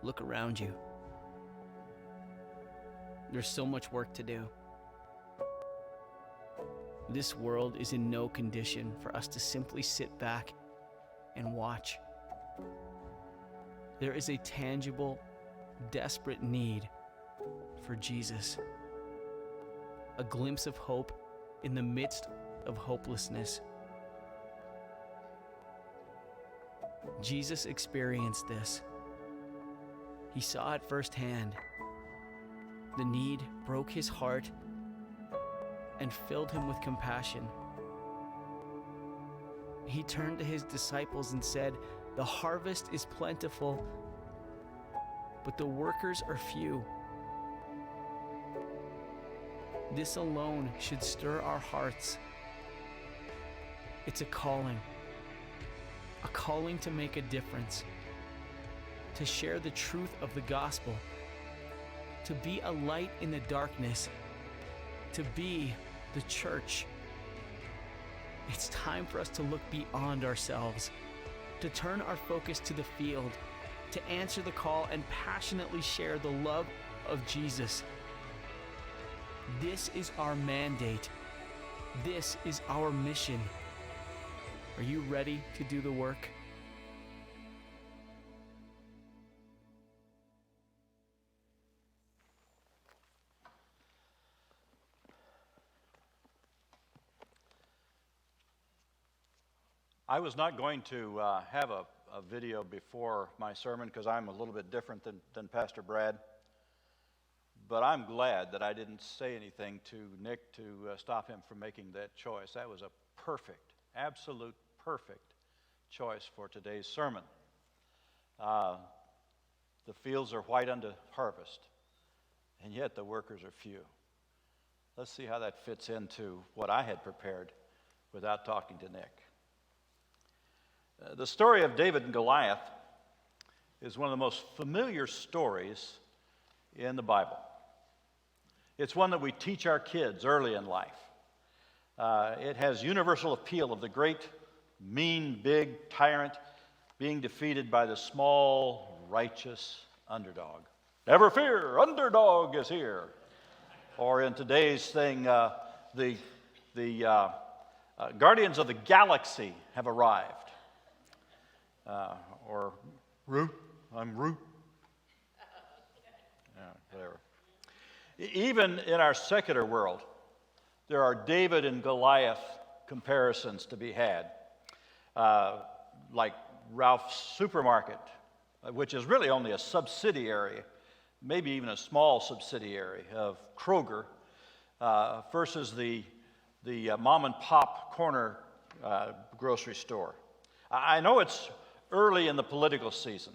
Look around you. There's so much work to do. This world is in no condition for us to simply sit back and watch. There is a tangible, desperate need for Jesus. A glimpse of hope in the midst of hopelessness. Jesus experienced this. He saw it firsthand. The need broke his heart and filled him with compassion. He turned to his disciples and said, "The harvest is plentiful, but the workers are few." This alone should stir our hearts. It's a calling to make a difference, to share the truth of the gospel, to be a light in the darkness, to be the church. It's time for us to look beyond ourselves, to turn our focus to the field, to answer the call and passionately share the love of Jesus. This is our mandate. This is our mission. Are you ready to do the work? I was not going to have a video before my sermon because I'm a little bit different than Pastor Brad. But I'm glad that I didn't say anything to Nick to stop him from making that choice. That was a perfect, absolute perfect choice for today's sermon. The fields are white unto harvest, and yet the workers are few. Let's see how that fits into what I had prepared without talking to Nick. The story of David and Goliath is one of the most familiar stories in the Bible. It's one that we teach our kids early in life. It has universal appeal of the great, mean, big tyrant being defeated by the small, righteous underdog. Never fear, underdog is here. Or in today's thing, the Guardians of the Galaxy have arrived. Or Root, I'm Root. Whatever. Even in our secular world, there are David and Goliath comparisons to be had. Like Ralph's Supermarket, which is really only a subsidiary, maybe even a small subsidiary of Kroger, versus the mom and pop corner grocery store. I know it's early in the political season.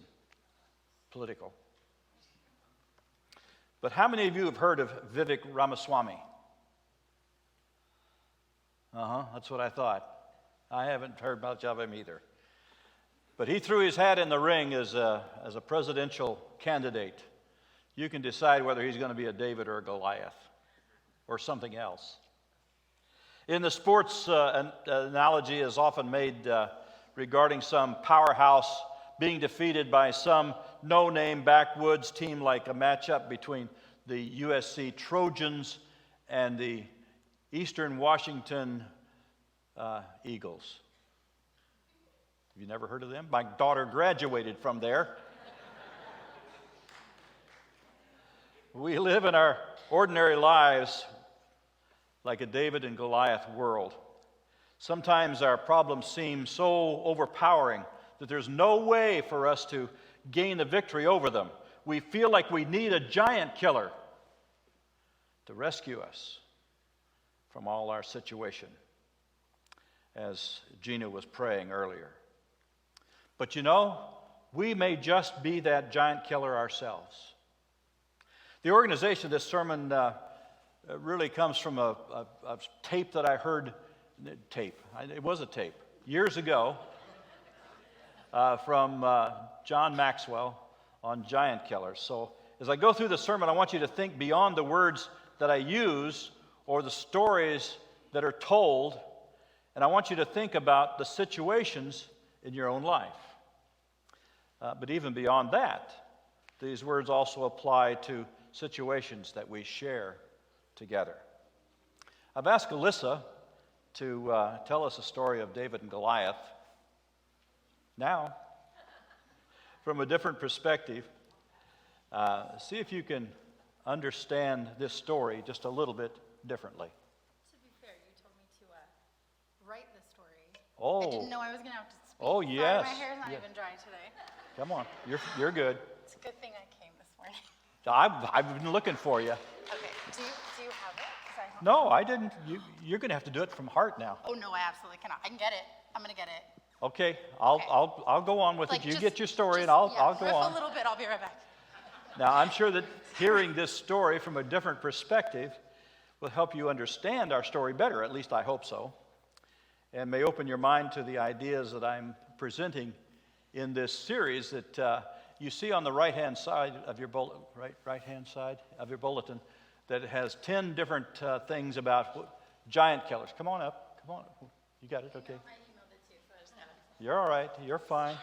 But how many of you have heard of Vivek Ramaswamy? That's what I thought. I haven't heard much of him either. But he threw his hat in the ring as a presidential candidate. You can decide whether he's going to be a David or a Goliath or something else. In the sports analogy is often made regarding some powerhouse being defeated by some no-name backwoods team, like a matchup between the USC Trojans and the Eastern Washington Eagles. Have you never heard of them? My daughter graduated from there. We live in our ordinary lives like a David and Goliath world. Sometimes our problems seem so overpowering that there's no way for us to gain a victory over them. We feel like we need a giant killer to rescue us from all our situation, as Gina was praying earlier. But you know, we may just be that giant killer ourselves. The organization of this sermon really comes from a tape that I heard. It was a tape years ago from John Maxwell on giant killers. So as I go through the sermon, I want you to think beyond the words that I use or the stories that are told, and I want you to think about the situations in your own life. But even beyond that, these words also apply to situations that we share together. I've asked Alyssa to tell us a story of David and Goliath now from a different perspective. See if you can understand this story just a little bit differently. To be fair, you told me to write the story. Oh. I didn't know I was going to have to speak. Oh, yes. Sorry, my hair's not Yeah. even dry today. Come on, you're good. It's a good thing I came this morning. I've been looking for you. Okay, do you have it? 'Cause I don't- No, I didn't. You're going to have to do it from heart now. Oh, no, I absolutely cannot. I can get it. I'm going to get it. Okay, Okay. I'll go on with Like, it. You just- get your story, and just- I'll yeah, go riff on. a little bit. I'll be right back. Now, I'm sure that hearing this story from a different perspective will help you understand our story better. At least I hope so, and may open your mind to the ideas that I'm presenting in this series that you see on the right-hand side of your right-hand side of your bulletin, that it has 10 different things about giant killers. Come on up. Come on. You got it. Okay. I emailed it to you, so I just got it. You're all right. You're fine.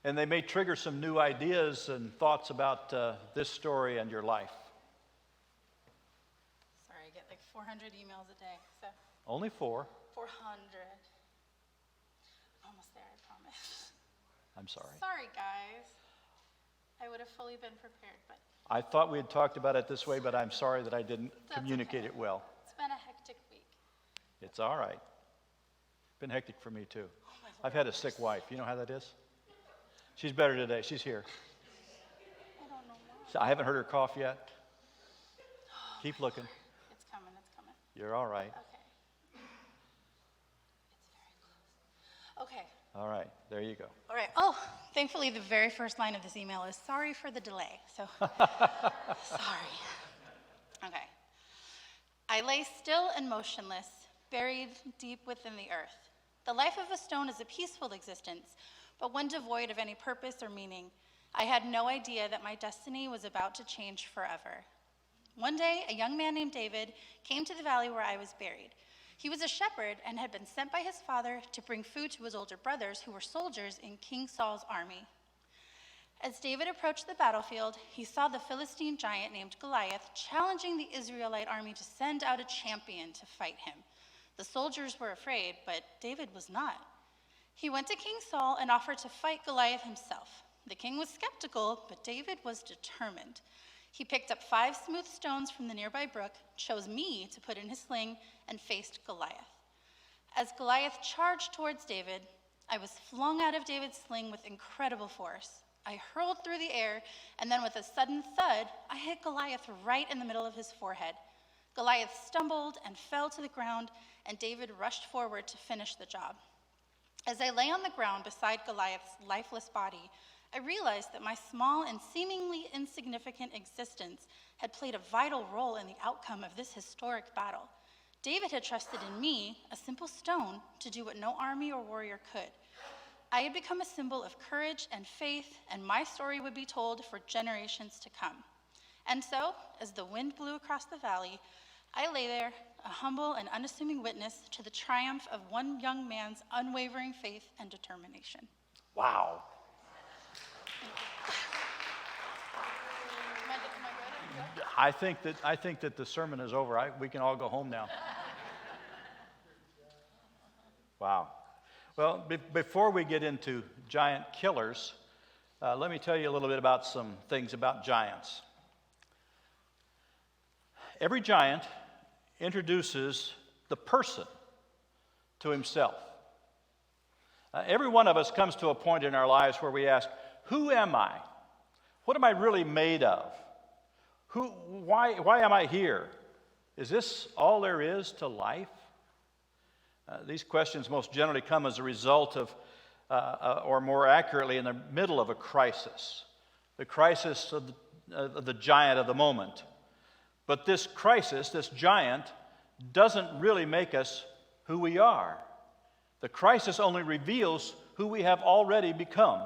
And they may trigger some new ideas and thoughts about this story and your life. Sorry, I get like 400 emails a day. So Only 4. 400. Almost there, I promise. I'm sorry. Sorry, guys. I would have fully been prepared, but I thought we had talked about it this way, but I'm sorry that I didn't That's communicate okay. it well. it's been a hectic week. It's all right. Been hectic for me too. Oh, my Lord. I've had a sick wife. You know how that is? She's better today. She's here. I don't know why. So I haven't heard her cough yet. Keep looking. It's coming, it's coming. You're all right. Okay. It's very close. Okay. All right. There you go. All right. Oh, thankfully, the very first line of this email is sorry for the delay. So, sorry. Okay. I lay still and motionless, buried deep within the earth. The life of a stone is a peaceful existence, but one devoid of any purpose or meaning. I had no idea that my destiny was about to change forever. One day, a young man named David came to the valley where I was buried. He was a shepherd and had been sent by his father to bring food to his older brothers who were soldiers in King Saul's army. As David approached the battlefield, he saw the Philistine giant named Goliath challenging the Israelite army to send out a champion to fight him. The soldiers were afraid, but David was not. He went to King Saul and offered to fight Goliath himself. The king was skeptical, but David was determined. He picked up 5 smooth stones from the nearby brook, chose me to put in his sling, and faced Goliath. As Goliath charged towards David, I was flung out of David's sling with incredible force. I hurled through the air, and then with a sudden thud, I hit Goliath right in the middle of his forehead. Goliath stumbled and fell to the ground, and David rushed forward to finish the job. As I lay on the ground beside Goliath's lifeless body, I realized that my small and seemingly insignificant existence had played a vital role in the outcome of this historic battle. David had trusted in me, a simple stone, to do what no army or warrior could. I had become a symbol of courage and faith, and my story would be told for generations to come. And so, as the wind blew across the valley, I lay there, a humble and unassuming witness to the triumph of one young man's unwavering faith and determination. Wow. Am I good? I think that the sermon is over. We can all go home now. Wow. Well, before we get into giant killers, let me tell you a little bit about some things about giants. Every giant introduces the person to himself. Every one of us comes to a point in our lives where we ask, who am I? What am I really made of? Why am I here? Is this all there is to life? These questions most generally come as a result of, or more accurately, in the middle of a crisis, the crisis of the giant of the moment. But this crisis, this giant, doesn't really make us who we are. The crisis only reveals who we have already become.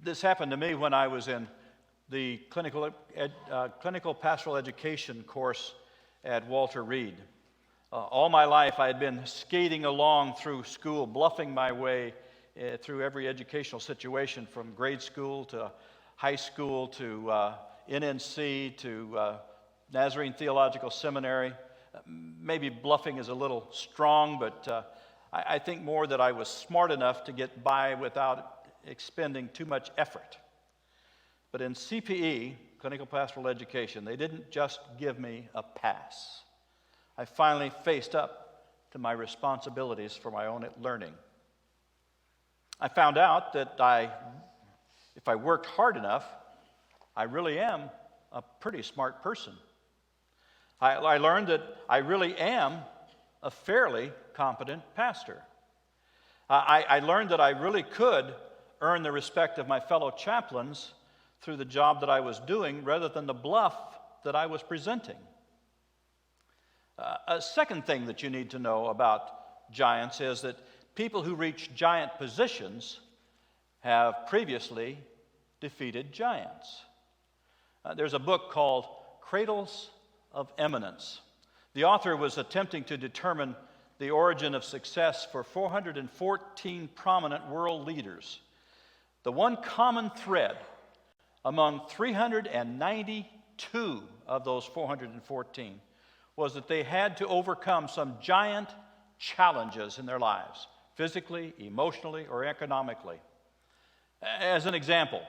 This happened to me when I was in the clinical pastoral education course at Walter Reed. All my life I had been skating along through school, bluffing my way through every educational situation, from grade school to high school to NNC to Nazarene Theological Seminary. Maybe bluffing is a little strong, but I think more that I was smart enough to get by without expending too much effort. But in CPE, Clinical Pastoral Education, they didn't just give me a pass. I finally faced up to my responsibilities for my own learning. I found out that if I worked hard enough, I really am a pretty smart person. I learned that I really am a fairly competent pastor. I learned that I really could earn the respect of my fellow chaplains through the job that I was doing rather than the bluff that I was presenting. A second thing that you need to know about giants is that people who reach giant positions have previously defeated giants. There's a book called Cradles of Eminence. The author was attempting to determine the origin of success for 414 prominent world leaders. The one common thread among 392 of those 414 was that they had to overcome some giant challenges in their lives, physically, emotionally, or economically. As an example,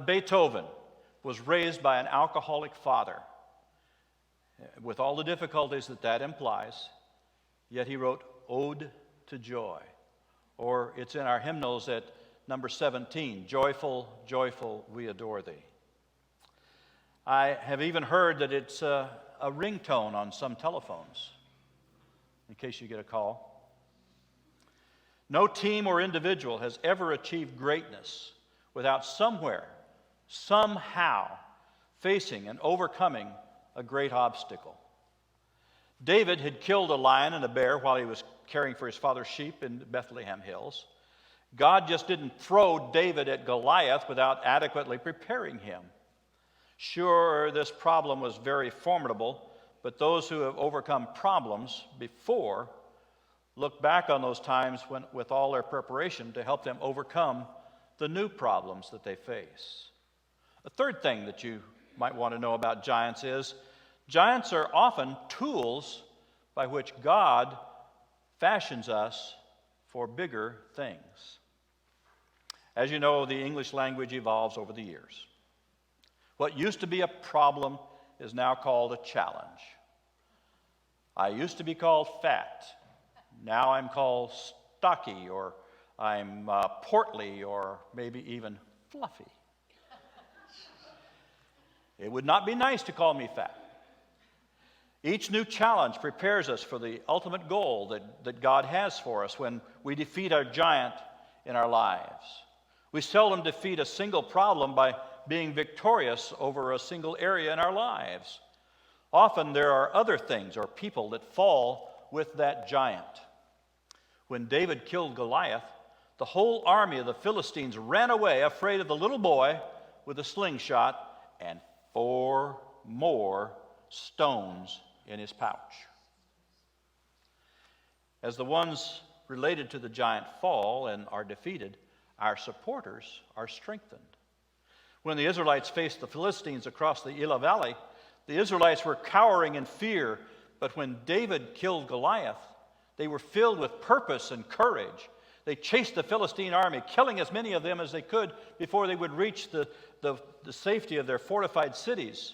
Beethoven was raised by an alcoholic father, with all the difficulties that implies, yet he wrote Ode to Joy, or it's in our hymnals at number 17, Joyful, Joyful, We Adore Thee. I have even heard that it's a ringtone on some telephones, in case you get a call. No team or individual has ever achieved greatness without somewhere, somehow, facing and overcoming a great obstacle. David had killed a lion and a bear while he was caring for his father's sheep in the Bethlehem Hills. God just didn't throw David at Goliath without adequately preparing him. Sure, this problem was very formidable, but those who have overcome problems before look back on those times with all their preparation to help them overcome the new problems that they face. A third thing that you might want to know about giants is giants are often tools by which God fashions us for bigger things. As you know, the English language evolves over the years. What used to be a problem is now called a challenge. I used to be called fat. Now I'm called stocky, or I'm portly, or maybe even fluffy. It would not be nice to call me fat. Each new challenge prepares us for the ultimate goal that God has for us when we defeat our giant in our lives. We seldom defeat a single problem by being victorious over a single area in our lives. Often there are other things or people that fall with that giant. When David killed Goliath, the whole army of the Philistines ran away, afraid of the little boy with a slingshot and 4 more stones in his pouch. As the ones related to the giant fall and are defeated, our supporters are strengthened. When the Israelites faced the Philistines across the Elah Valley, the Israelites were cowering in fear, but when David killed Goliath, they were filled with purpose and courage. They chased the Philistine army, killing as many of them as they could before they would reach the safety of their fortified cities.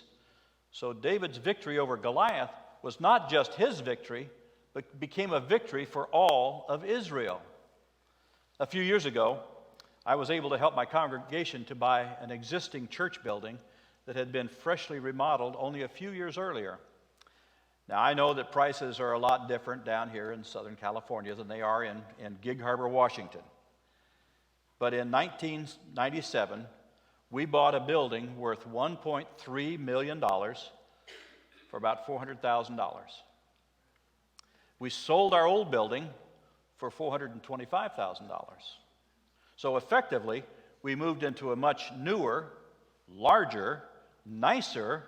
So David's victory over Goliath was not just his victory, but became a victory for all of Israel. A few years ago, I was able to help my congregation to buy an existing church building that had been freshly remodeled only a few years earlier. Now, I know that prices are a lot different down here in Southern California than they are in Gig Harbor, Washington. But in 1997, we bought a building worth $1.3 million for about $400,000. We sold our old building for $425,000. So effectively, we moved into a much newer, larger, nicer,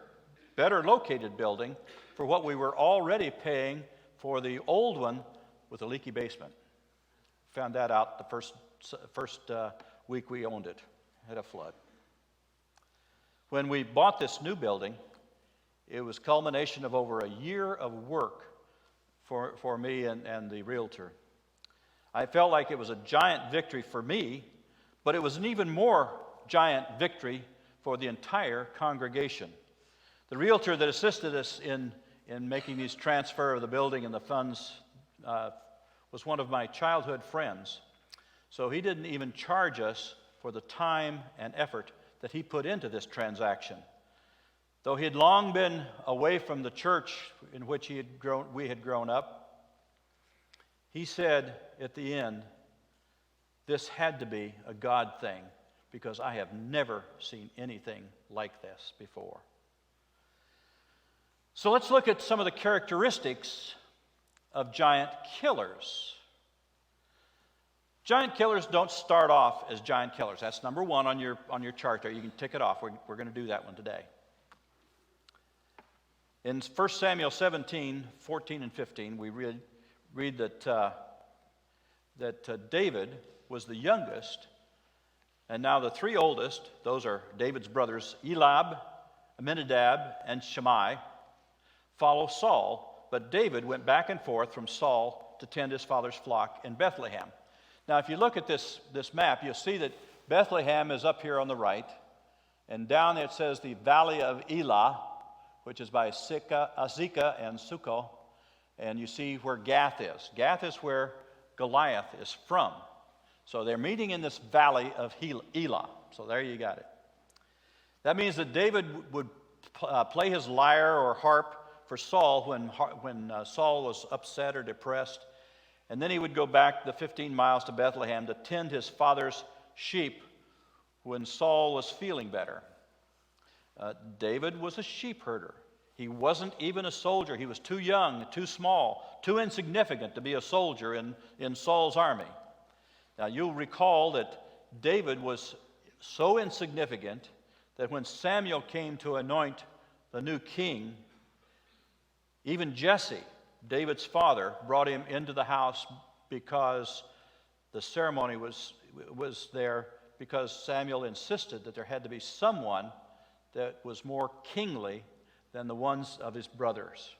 better located building for what we were already paying for the old one with a leaky basement. Found that out the first week we owned it. Had a flood. When we bought this new building, it was culmination of over a year of work for me and the realtor. I felt like it was a giant victory for me, but it was an even more giant victory for the entire congregation. The realtor that assisted us in making these transfer of the building and the funds was one of my childhood friends. So he didn't even charge us for the time and effort that he put into this transaction. Though he had long been away from the church in which we had grown up, he said at the end, this had to be a God thing because I have never seen anything like this before. So let's look at some of the characteristics of giant killers. Giant killers don't start off as giant killers. That's number one on your chart there. You can tick it off. We're going to do that one today. In 1 Samuel 17, 14 and 15, we read that David was the youngest, and now the three oldest, those are David's brothers, Eliab, Aminadab, and Shammai, follow Saul, but David went back and forth from Saul to tend his father's flock in Bethlehem. Now, if you look at this map, you'll see that Bethlehem is up here on the right, and down there it says the Valley of Elah, which is by Azekah and Succoth, and you see where Gath is. Gath is where Goliath is from. So they're meeting in this Valley of Elah. So there you got it. That means that David would play his lyre or harp for Saul when Saul was upset or depressed. And then he would go back the 15 miles to Bethlehem to tend his father's sheep when Saul was feeling better. David was a sheep herder. He wasn't even a soldier. He was too young, too small, too insignificant to be a soldier in Saul's army. Now, you'll recall that David was so insignificant that when Samuel came to anoint the new king, even Jesse, David's father, brought him into the house because the ceremony was there because Samuel insisted that there had to be someone that was more kingly than the ones of his brothers.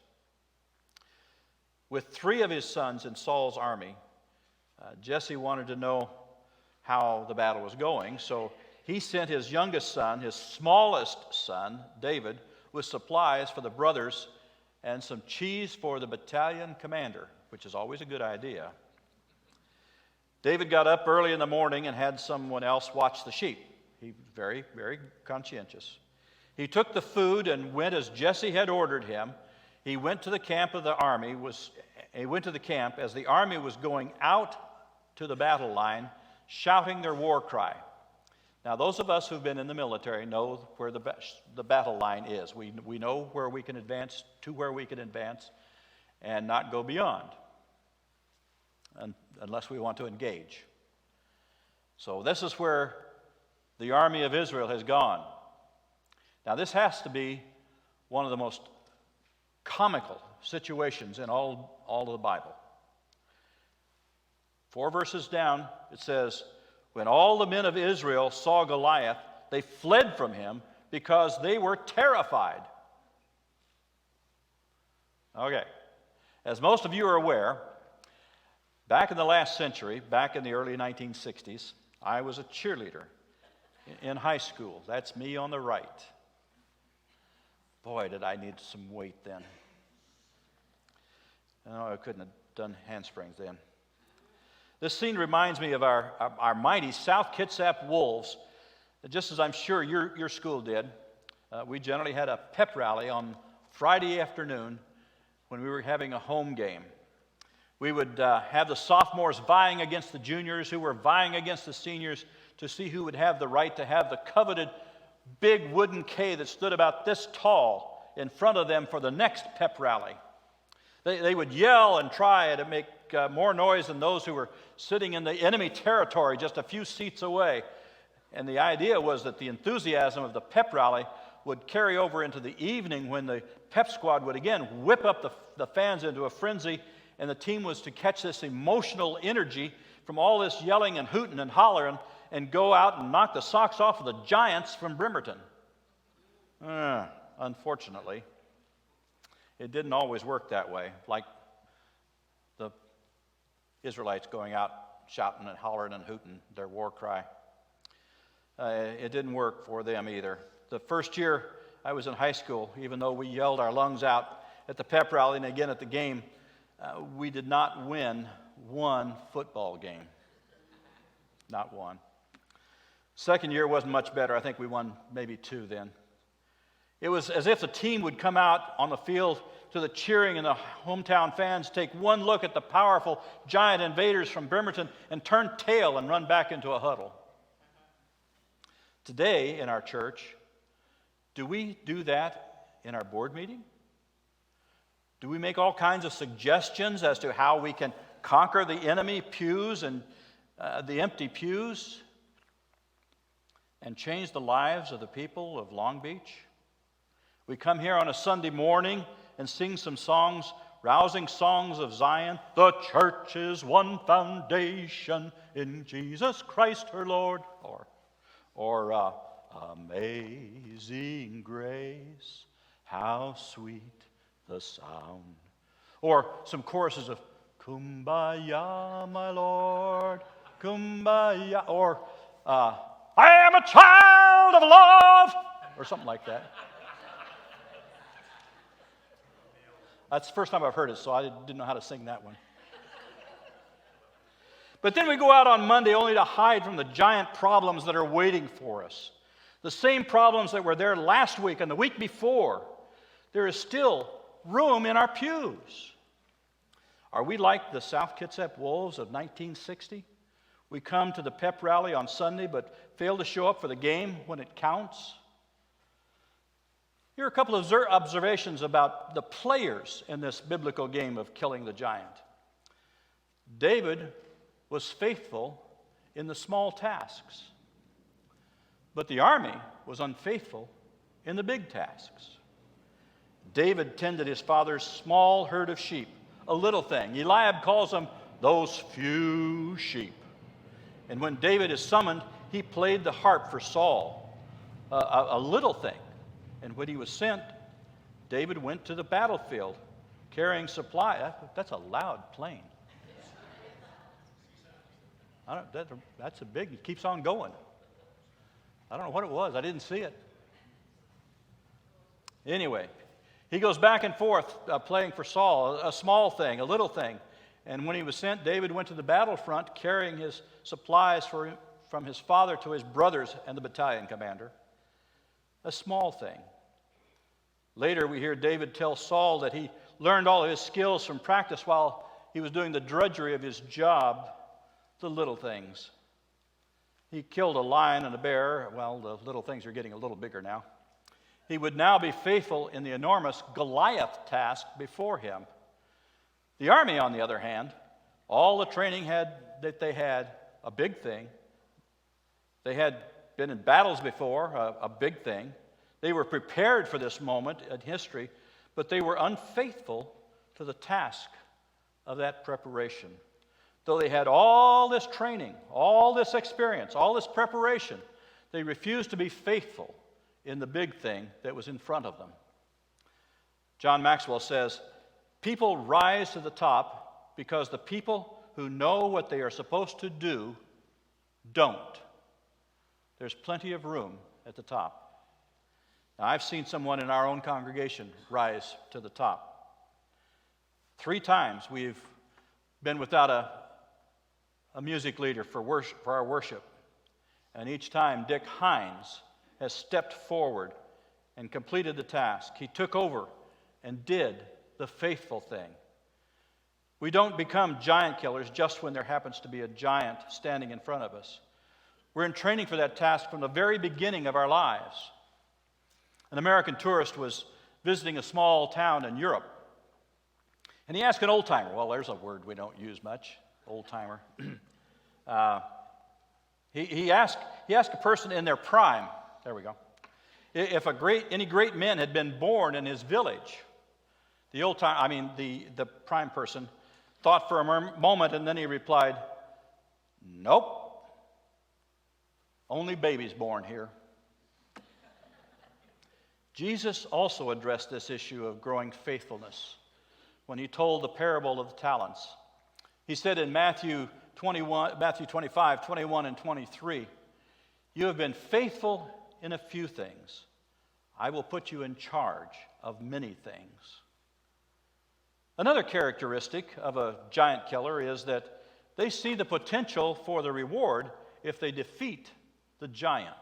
With three of his sons in Saul's army, Jesse wanted to know how the battle was going, so he sent his youngest son, his smallest son, David, with supplies for the brothers and some cheese for the battalion commander, which is always a good idea. David got up early in the morning and had someone else watch the sheep. He was very, very conscientious. He took the food and went as Jesse had ordered him. He went to the camp of the army. He went to the camp as the army was going out to the battle line, shouting their war cry. Now, those of us who've been in the military know where the battle line is. We know where we can advance, to where we can advance, and not go beyond, unless we want to engage. So this is where the army of Israel has gone. Now, this has to be one of the most comical situations in all of the Bible. 4 verses down, it says, when all the men of Israel saw Goliath, they fled from him because they were terrified. Okay. As most of you are aware, back in the last century, back in the early 1960s, I was a cheerleader in high school. That's me on the right. Boy, did I need some weight then. No, I couldn't have done handsprings then. This scene reminds me of our mighty South Kitsap Wolves, just as I'm sure your school did. We generally had a pep rally on Friday afternoon when we were having a home game. We would have the sophomores vying against the juniors who were vying against the seniors to see who would have the right to have the coveted big wooden K that stood about this tall in front of them for the next pep rally. They would yell and try to make more noise than those who were sitting in the enemy territory just a few seats away. And the idea was that the enthusiasm of the pep rally would carry over into the evening when the pep squad would again whip up the fans into a frenzy, and the team was to catch this emotional energy from all this yelling and hooting and hollering and go out and knock the socks off of the giants from Bremerton. Unfortunately, it didn't always work that way, like the Israelites going out shouting and hollering and hooting their war cry. It didn't work for them either. The first year I was in high school, even though we yelled our lungs out at the pep rally and again at the game, we did not win one football game. Not one. Second year wasn't much better. I think we won maybe 2 then. It was as if the team would come out on the field to the cheering and the hometown fans, take one look at the powerful giant invaders from Bremerton and turn tail and run back into a huddle. Today in our church, do we do that in our board meeting? Do we make all kinds of suggestions as to how we can conquer the enemy pews and the empty pews and change the lives of the people of Long Beach? We come here on a Sunday morning and sing some songs, rousing songs of Zion. The church is one foundation in Jesus Christ her Lord. Or amazing grace, how sweet the sound. Or some choruses of Kumbaya, my Lord, Kumbaya. Or I am a child of love, or something like that. That's the first time I've heard it, so I didn't know how to sing that one. But then we go out on Monday only to hide from the giant problems that are waiting for us. The same problems that were there last week and the week before. There is still room in our pews. Are we like the South Kitsap Wolves of 1960? We come to the pep rally on Sunday but fail to show up for the game when it counts? Here are a couple of observations about the players in this biblical game of killing the giant. David was faithful in the small tasks, but the army was unfaithful in the big tasks. David tended his father's small herd of sheep, a little thing. Eliab calls them those few sheep. And when David is summoned, he played the harp for Saul, a little thing. And when he was sent, David went to the battlefield carrying supply. That's a loud plane. That's a big, it keeps on going. I don't know what it was. I didn't see it. Anyway, he goes back and forth playing for Saul, a small thing, a little thing. And when he was sent, David went to the battlefront carrying his supplies from his father to his brothers and the battalion commander. A small thing. Later, we hear David tell Saul that he learned all of his skills from practice while he was doing the drudgery of his job, the little things. He killed a lion and a bear. Well, the little things are getting a little bigger now. He would now be faithful in the enormous Goliath task before him. The army, on the other hand, all the training that they had, a big thing. They had been in battles before, a big thing. They were prepared for this moment in history, but they were unfaithful to the task of that preparation. Though they had all this training, all this experience, all this preparation, they refused to be faithful in the big thing that was in front of them. John Maxwell says, people rise to the top because the people who know what they are supposed to do don't. There's plenty of room at the top. Now, I've seen someone in our own congregation rise to the top. 3 times we've been without a music leader for our worship. And each time Dick Hines has stepped forward and completed the task. He took over and did the faithful thing. We don't become giant killers just when there happens to be a giant standing in front of us. We're in training for that task from the very beginning of our lives. An American tourist was visiting a small town in Europe. And he asked an old-timer, well, there's a word we don't use much, old-timer. He asked a person in their prime, there we go, if any great men had been born in his village. The prime person thought for a moment, and then he replied, Nope. Only babies born here. Jesus also addressed this issue of growing faithfulness when he told the parable of the talents. He said in Matthew 25, 21, and 23, "You have been faithful in a few things. I will put you in charge of many things." Another characteristic of a giant killer is that they see the potential for the reward if they defeat the giant.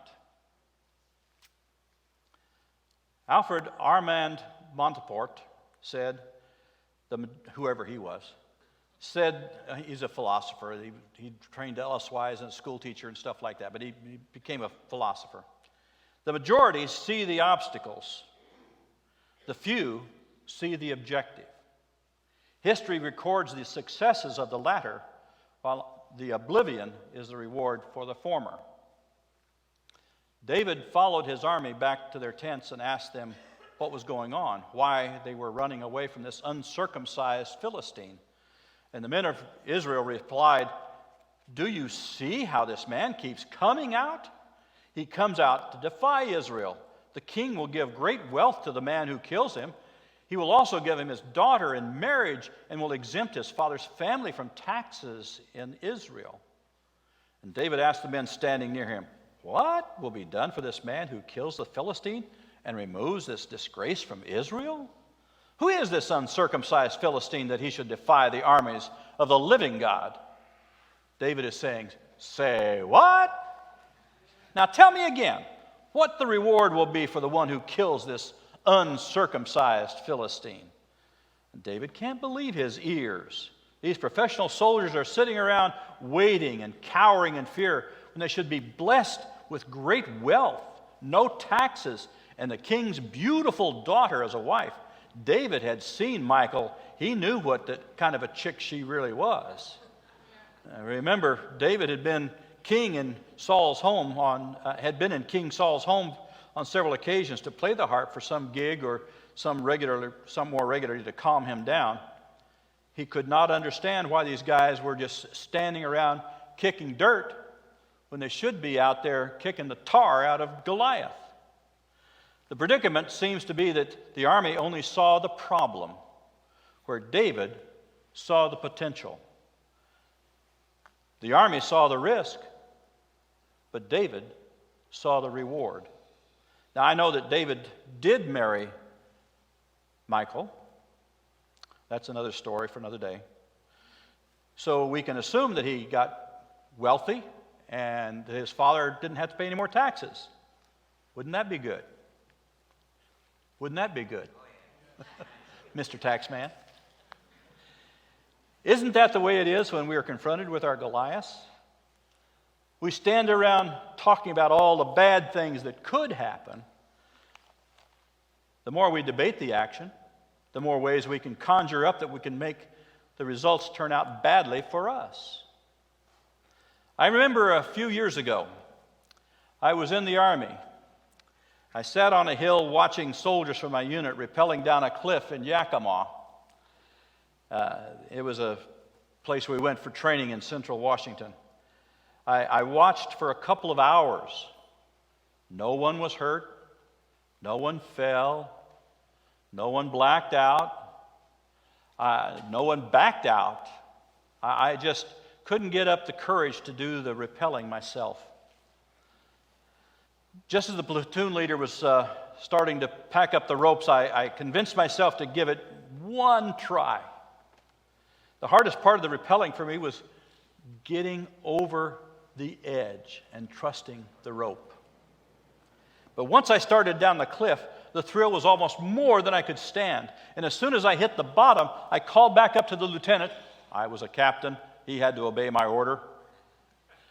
Alfred Armand Monteport said, whoever he was, said, he's a philosopher. He trained LSYs and a school teacher and stuff like that, but he became a philosopher. The majority see the obstacles. The few see the objective. History records the successes of the latter, while the oblivion is the reward for the former. David followed his army back to their tents and asked them what was going on, why they were running away from this uncircumcised Philistine. And the men of Israel replied, "Do you see how this man keeps coming out? He comes out to defy Israel. The king will give great wealth to the man who kills him. He will also give him his daughter in marriage and will exempt his father's family from taxes in Israel." And David asked the men standing near him, "What will be done for this man who kills the Philistine and removes this disgrace from Israel? Who is this uncircumcised Philistine that he should defy the armies of the living God?" David is saying, "Say what? Now tell me again what the reward will be for the one who kills this uncircumcised Philistine." And David can't believe his ears. These professional soldiers are sitting around waiting and cowering in fear when they should be blessed with great wealth, no taxes, and the king's beautiful daughter as a wife. David had seen Michal. He knew what kind of a chick she really was. Remember, David had been king in Saul's home in King Saul's home on several occasions to play the harp for some gig or some more regularly to calm him down. He could not understand why these guys were just standing around kicking dirt when they should be out there kicking the tar out of Goliath. The predicament seems to be that the army only saw the problem, where David saw the potential. The army saw the risk, but David saw the reward. Now, I know that David did marry Michal. That's another story for another day. So we can assume that he got wealthy and his father didn't have to pay any more taxes. Wouldn't that be good? Wouldn't that be good? Mr. Taxman? Isn't that the way it is when we are confronted with our Goliaths? We stand around talking about all the bad things that could happen. The more we debate the action, the more ways we can conjure up that we can make the results turn out badly for us. I remember a few years ago, I was in the Army. I sat on a hill watching soldiers from my unit rappelling down a cliff in Yakima. It was a place we went for training in central Washington. I watched for a couple of hours. No one was hurt. No one fell. No one blacked out. No one backed out. I just couldn't get up the courage to do the rappelling myself. Just as the platoon leader was starting to pack up the ropes, I convinced myself to give it one try. The hardest part of the rappelling for me was getting over the edge and trusting the rope. But once I started down the cliff, the thrill was almost more than I could stand. And as soon as I hit the bottom, I called back up to the lieutenant. I was a captain. He had to obey my order.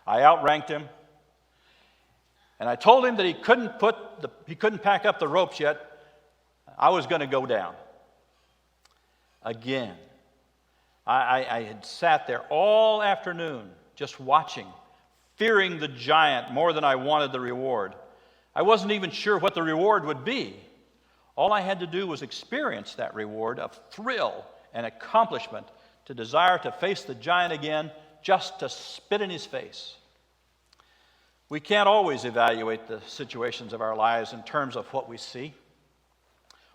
I outranked him. And I told him that he couldn't pack up the ropes yet. I was going to go down. Again. I had sat there all afternoon just watching, fearing the giant more than I wanted the reward. I wasn't even sure what the reward would be. All I had to do was experience that reward of thrill and accomplishment to desire to face the giant again just to spit in his face. We can't always evaluate the situations of our lives in terms of what we see.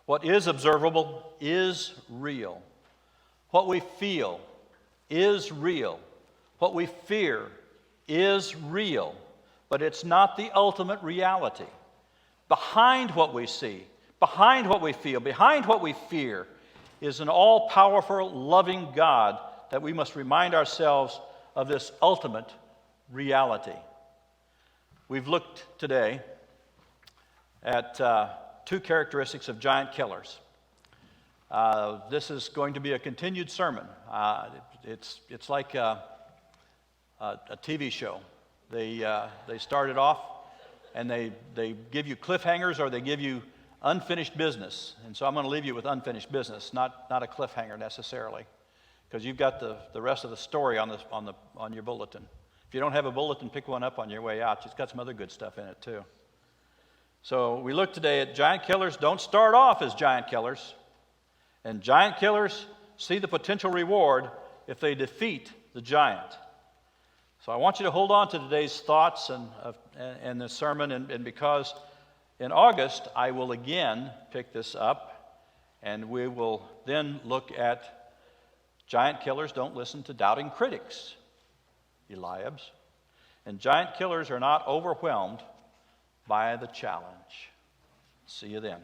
What is observable is real. What we feel is real. What we fear is real, but it's not the ultimate reality. Behind what we see, behind what we feel, behind what we fear is an all-powerful, loving God that we must remind ourselves of this ultimate reality. We've looked today at two characteristics of giant killers. This is going to be a continued sermon. It's like a TV show. They start it off and they give you cliffhangers or they give you unfinished business. And so I'm going to leave you with unfinished business, not a cliffhanger necessarily, because you've got the rest of the story on your bulletin. If you don't have a bulletin, pick one up on your way out. It's got some other good stuff in it too. So we look today at giant killers don't start off as giant killers, and giant killers see the potential reward if they defeat the giant. So I want you to hold on to today's thoughts and this sermon, and because in August I will again pick this up, and we will then look at giant killers don't listen to doubting critics, Eliabs, and giant killers are not overwhelmed by the challenge. See you then.